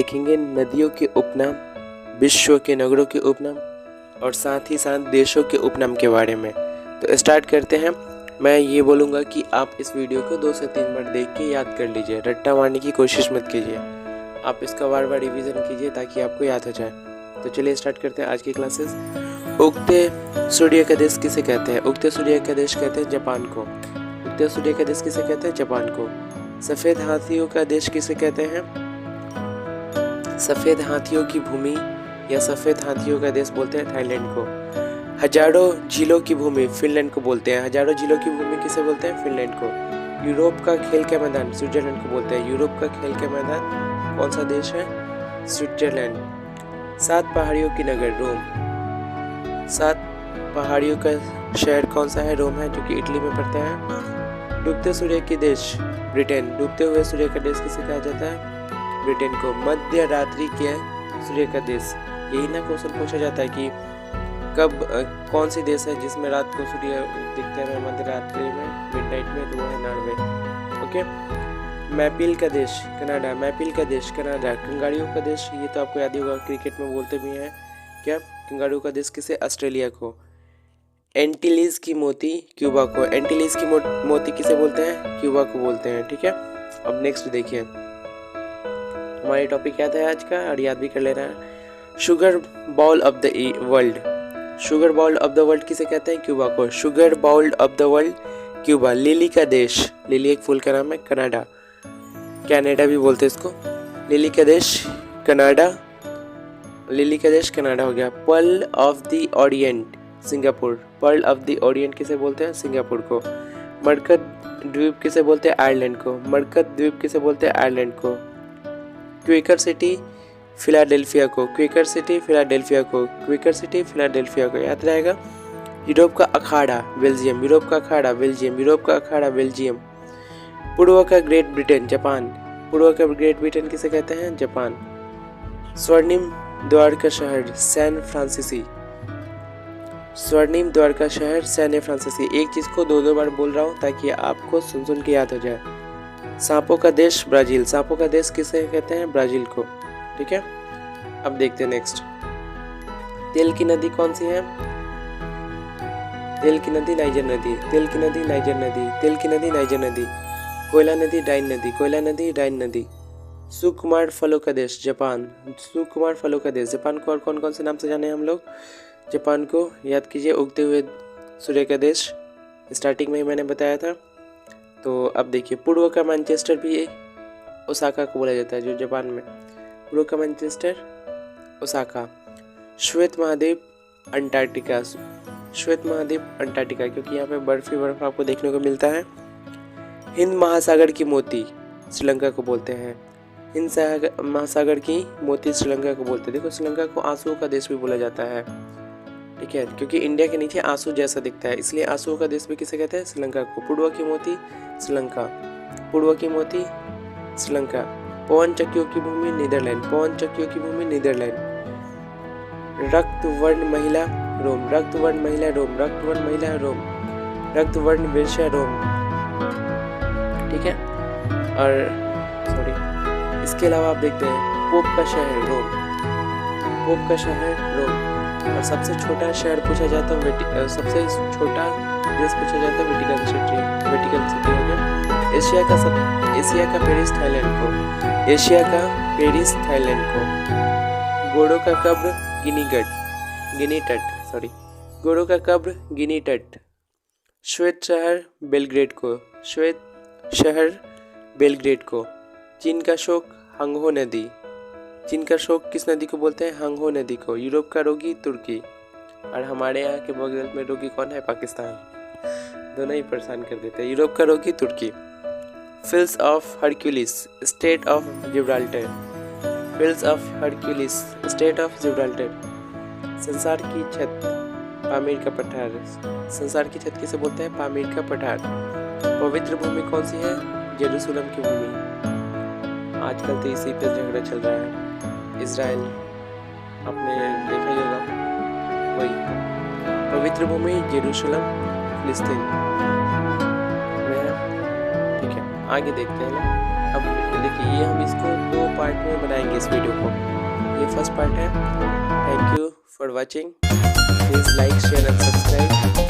देखेंगे नदियों के उपनाम, विश्व के नगरों के उपनाम और साथ ही साथ देशों के उपनाम के बारे में। तो स्टार्ट करते हैं। मैं ये बोलूँगा कि आप इस वीडियो को 2 से 3 बार देख के याद कर लीजिए, रट्टा मारने की कोशिश मत कीजिए। आप इसका बार बार रिवीजन कीजिए ताकि आपको याद हो जाए। तो चलिए स्टार्ट करते हैं आज की क्लासेस। उगते सूर्य का देश किसे कहते हैं? उगते सूर्य का देश कहते हैं जापान को। उगते सूर्य का देश किसे कहते हैं? जापान को। सफ़ेद हाथियों का देश किसे कहते हैं? सफ़ेद हाथियों की भूमि या सफ़ेद हाथियों का देश बोलते हैं थाईलैंड को। हजारों झीलों की भूमि फिनलैंड को बोलते हैं। हजारों झीलों की भूमि किसे बोलते हैं? फिनलैंड को। यूरोप का खेल का मैदान स्विट्जरलैंड को बोलते हैं। यूरोप का खेल का मैदान कौन सा देश है? स्विट्जरलैंड। 7 पहाड़ियों की नगर रोम। 7 पहाड़ियों का शहर कौन सा है? रोम है, जो कि इटली में पड़ता है। डूबते सूर्य की देश ब्रिटेन। डूबते हुए सूर्य का देश किसे कहा जाता है? ब्रिटेन को। मध्य रात्रि के सूर्य का देश, यही ना क्वेश्चन पूछा जाता है कि कब कौन सी देश है जिसमें रात को सूर्य दिखते हैं मध्य रात्रि में, मिडनाइट में? तो वो है नॉर्वे। ओके। मैपिल का देश कनाडा। मैपिल का देश कनाडा। कंगारुओं का देश, ये तो आपको याद ही होगा, क्रिकेट में बोलते भी हैं क्या? कंगारू का देश किसे? ऑस्ट्रेलिया को। एंटीलीज की मोती क्यूबा को। एंटीलीज की मोती किसे बोलते हैं? क्यूबा को बोलते हैं। ठीक है। अब नेक्स्ट देखिए, हमारे टॉपिक याद है आज का और याद भी कर लेना है। Sugar bowl of the world. Sugar bowl of the world किसे कहते हैं? क्यूबा को। Sugar bowl of the world Cuba. Lily का देश, लिली एक फूल का नाम है, कनाडा। कनाडा भी बोलते हैं इसको। लिली का देश कनाडा। लिली का देश कनाडा हो गया। Pearl of the Orient Singapore. Pearl of the Orient किसे बोलते हैं? सिंगापुर को। मरकत द्वीप किसे बोलते हैं? आयरलैंड को। मरकत द्वीप किसे बोलते हैं? आयरलैंड को। क्विकर सिटी फिलाडेल्फिया को। क्विकर सिटी फिलाडेल्फिया को। क्विकर सिटी फिलाडेल्फिया को याद रहेगा। यूरोप का अखाड़ा बेल्जियम। यूरोप का अखाड़ा बेल्जियम। यूरोप का अखाड़ा बेल्जियम। पूर्व का ग्रेट ब्रिटेन जापान। पूर्व का ग्रेट ब्रिटेन किसे कहते हैं? जापान। स्वर्णिम द्वार का शहर सैन फ्रांसिसी। स्वर्णिम द्वार का शहर सैन फ्रांसिसी। एक चीज को 2 बार बोल रहा हूँ ताकि आपको सुन सुन के याद हो जाए। सांपों का देश ब्राजील। सांपों का देश किसे कहते हैं? ब्राजील को। ठीक है। अब देखते हैं नेक्स्ट। तेल की नदी कौन सी है? तेल की नदी नाइजर नदी। तेल की नदी नाइजर नदी। तेल की नदी नाइजर नदी। कोयला नदी डाइन नदी। कोयला नदी डाइन नदी। सुकुमार फलों का देश जापान। सुकुमार फलों का देश जापान को। और कौन कौन से नाम से जाने हम लोग जापान को? याद कीजिए, उगते हुए सूर्य का देश, स्टार्टिंग में ही मैंने बताया था। तो अब देखिए, पूर्व का मैनचेस्टर भी ओसाका को बोला जाता है, जो जापान में। पूर्व का मैनचेस्टर ओसाका। श्वेत महाद्वीप अंटार्कटिका। श्वेत महाद्वीप अंटार्कटिका, क्योंकि यहाँ पे बर्फ ही बर्फ आपको देखने को मिलता है। हिंद महासागर की मोती श्रीलंका को बोलते हैं। हिंद महासागर की मोती श्रीलंका को बोलते हैं। देखो, श्रीलंका को आंसुओं का देश भी बोला जाता है। ठीक है, क्योंकि इंडिया के नीचे आंसू जैसा दिखता है, इसलिए आंसुओं का देश भी किसे कहते हैं? श्रीलंका को। पूर्व की मोती श्रीलंका। पूर्व की मोती श्रीलंका। पवन चक्कियों की भूमि नीदरलैंड। पवन चक्कियों की भूमि नीदरलैंड। रक्तवर्ण महिला रोम। रक्तवर्ण महिला रोम। रक्तवर्ण महिला रोम। रक्तवर्ण वेश्या रोम। ठीक है। और सॉरी, इसके अलावा आप देखते हैं पोप का शहर रोम। पोप का शहर रोम। और सबसे छोटा शहर पूछा जाता है, सबसे छोटा देश पूछा जाता है वेटिकन सिटी। वेटिकन सिटी हो गया। एशिया का पेरिस थाईलैंड को। एशिया का पेरिस थाईलैंड को। घोड़ों का कब्र गिनी तट। सॉरी, घोड़ों का कब्र गिनी तट। श्वेत शहर बेलग्रेड को। श्वेत शहर बेलग्रेड को। चीन का शोक हंगहो नदी। चीन का शोक किस नदी को बोलते हैं? हंगहो नदी को। यूरोप का रोगी तुर्की। और हमारे यहाँ के बगल में रोगी कौन है? पाकिस्तान। दोनों ही परेशान कर देते हैं। यूरोप का रोगी तुर्की। फिल्स of Hercules strait of Gibraltar. फिल्स of Hercules strait of Gibraltar. संसार की छत पामीर का पठार। संसार की छत किसे बोलते हैं? पामीर का पठार। पवित्र भूमि कौन सी है? जेरूसलम की भूमि। आजकल तो इसी पे झगड़ा चल रहा है, इजराइल, आपने देखा ही होगा। वही पवित्र भूमि जेरूसलम फिलिस्तीन में है। ठीक है। आगे देखते हैं ना। अब देखिए ये हम इसको 2 पार्ट में बनाएंगे इस वीडियो को। ये फर्स्ट पार्ट है। Thank you for watching. Please like share and subscribe.